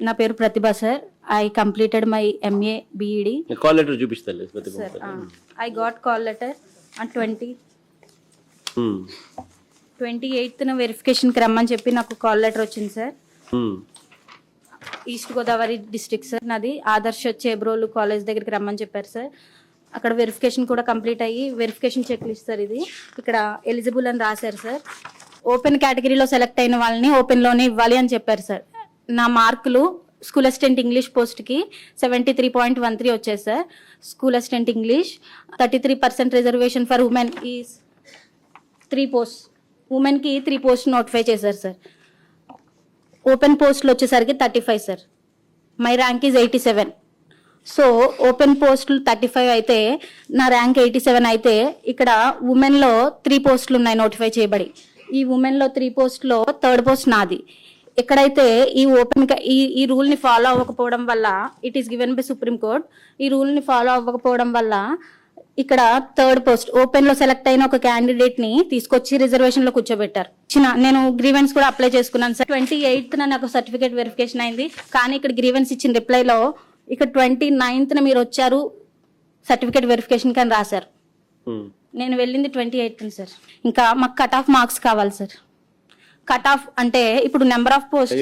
నా పేరు Pratibha sir. I completed my MA BEd. Call letter చూపిస్తాను Sir, I got call letter on 28th వెరిఫికేషన్కి రమ్మని చెప్పి నాకు కాల్ లెటర్ వచ్చింది sir. East Godavari district sir నాది. ఆదర్శ చేబ్రోలు కాలేజ్ దగ్గరికి రమ్మని చెప్పారు సార్. అక్కడ వెరిఫికేషన్ కూడా కంప్లీట్ అయ్యి వెరిఫికేషన్ చెక్ లిస్ట్ సార్ ఇది. ఇక్కడ ఎలిజిబుల్ అని రాశారు సార్. ఓపెన్ కేటగిరీలో సెలెక్ట్ అయిన వాళ్ళని ఓపెన్లోనే ఇవ్వాలి అని చెప్పారు సార్. నా మార్కులు స్కూల్ అసిస్టెంట్ ఇంగ్లీష్ పోస్ట్కి 73.13 వచ్చాయి sir. School assistant English 33% reservation for women is 3 post. ఉమెన్కి 3 పోస్ట్ నోటిఫై చేశారు సార్. ఓపెన్ పోస్టులు వచ్చేసరికి 35 sir. My rank is 87. So open పోస్టులు 35 అయితే నా ర్యాంక్ 87 అయితే ఇక్కడ ఉమెన్లో 3 పోస్టులు ఉన్నాయి నోటిఫై చేయబడి. ఈ ఉమెన్లో 3 పోస్టులో 3rd పోస్ట్ నాది. ఎక్కడైతే ఈ ఓపెన్ ఈ రూల్ని ఫాలో అవ్వకపోవడం వల్ల it is given by supreme court. ఈ రూల్ని ఫాలో అవ్వకపోవడం వల్ల ఇక్కడ 3rd పోస్ట్ ఓపెన్లో సెలెక్ట్ అయిన ఒక క్యాండిడేట్ని తీసుకొచ్చి రిజర్వేషన్లో కూర్చోబెట్టారు. నేను గ్రీవెన్స్ కూడా అప్లై చేసుకున్నాను సార్. 28th నాకు సర్టిఫికేట్ వెరిఫికేషన్ అయింది. కానీ ఇక్కడ గ్రీవెన్స్ ఇచ్చిన రిప్లైలో ఇక్కడ 29th మీరు వచ్చారు సర్టిఫికేట్ వెరిఫికేషన్ అని రాశారు. నేను వెళ్ళింది 28th సార్. ఇంకా మాకు కట్ ఆఫ్ మార్క్స్ కావాలి సార్. కట్ ఆఫ్ అంటే ఇప్పుడు number of post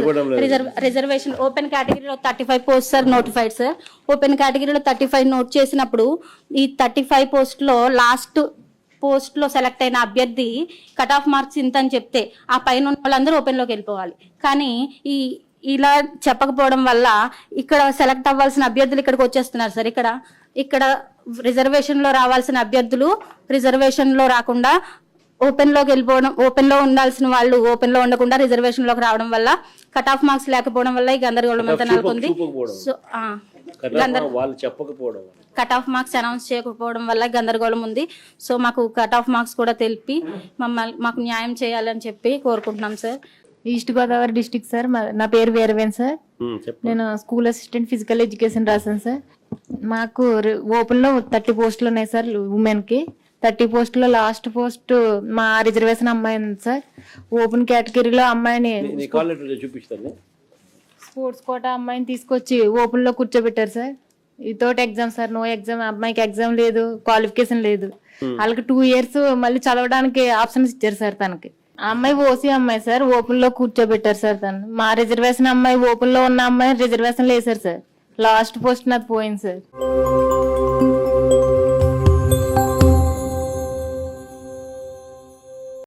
reservation open కేటగిరీలో 35 post sir notified sir. Open కేటగిరీలో 35 నోట్ చేసినప్పుడు ఈ 35 పోస్ట్లో లాస్ట్ పోస్ట్లో సెలెక్ట్ అయిన అభ్యర్థి కట్ ఆఫ్ మార్క్స్ ఇంత అని చెప్తే ఆ పైన ఉన్న వాళ్ళందరూ ఓపెన్లోకి వెళ్ళిపోవాలి. కానీ ఇలా చెప్పకపోవడం వల్ల ఇక్కడ సెలెక్ట్ అవ్వాల్సిన అభ్యర్థులు ఇక్కడికి వచ్చేస్తున్నారు సార్. ఇక్కడ రిజర్వేషన్లో రావాల్సిన అభ్యర్థులు రిజర్వేషన్లో రాకుండా ఓపెన్లోకి వెళ్ళిపోవడం, ఓపెన్లో ఉండాల్సిన వాళ్ళు ఓపెన్లో ఉండకుండా రిజర్వేషన్లోకి రావడం వల్ల కట్ ఆఫ్ మార్క్స్ లేకపోవడం వల్ల ఈ గందరగోళం అంతా నెలకొంది. So cut off marks announce చేయకపోవడం వల్ల గందరగోళం ఉంది. సో మాకు కట్ ఆఫ్ మార్క్స్ కూడా తెలిపి మాకు న్యాయం చేయాలని చెప్పి కోరుకుంటున్నాం sir. East Godavari district sir. నా పేరు వీరవేన్ సార్. నేను స్కూల్ అసిస్టెంట్ ఫిజికల్ ఎడ్యుకేషన్ రాశాను సార్. మాకు ఓపెన్లో 30 పోస్టులు ఉన్నాయి సార్. ఉమెన్కి 30 పోస్టులో లాస్ట్ పోస్ట్ మా రిజర్వేషన్ అమ్మాయి ఉంది సార్. ఓపెన్ కేటగిరీలో అమ్మాయిని స్పోర్ట్స్ కోటా అమ్మాయిని తీసుకొచ్చి ఓపెన్లో కూర్చోబెట్టారు sir. Without exam sir. No exam. అమ్మాయికి ఎగ్జామ్ లేదు, క్వాలిఫికేషన్ లేదు. వాళ్ళకి 2 years మళ్ళీ చదవడానికి ఆప్షన్స్ ఇచ్చారు సార్. తనకి ఆ అమ్మాయి ఓసీ అమ్మాయి సార్. ఓపెన్ లో కూర్చోబెట్టారు సార్. తను మా రిజర్వేషన్ అమ్మాయి ఓపెన్ లో ఉన్న అమ్మాయి రిజర్వేషన్ లేదు సార్. లాస్ట్ పోస్ట్ నాది పోయింది సార్.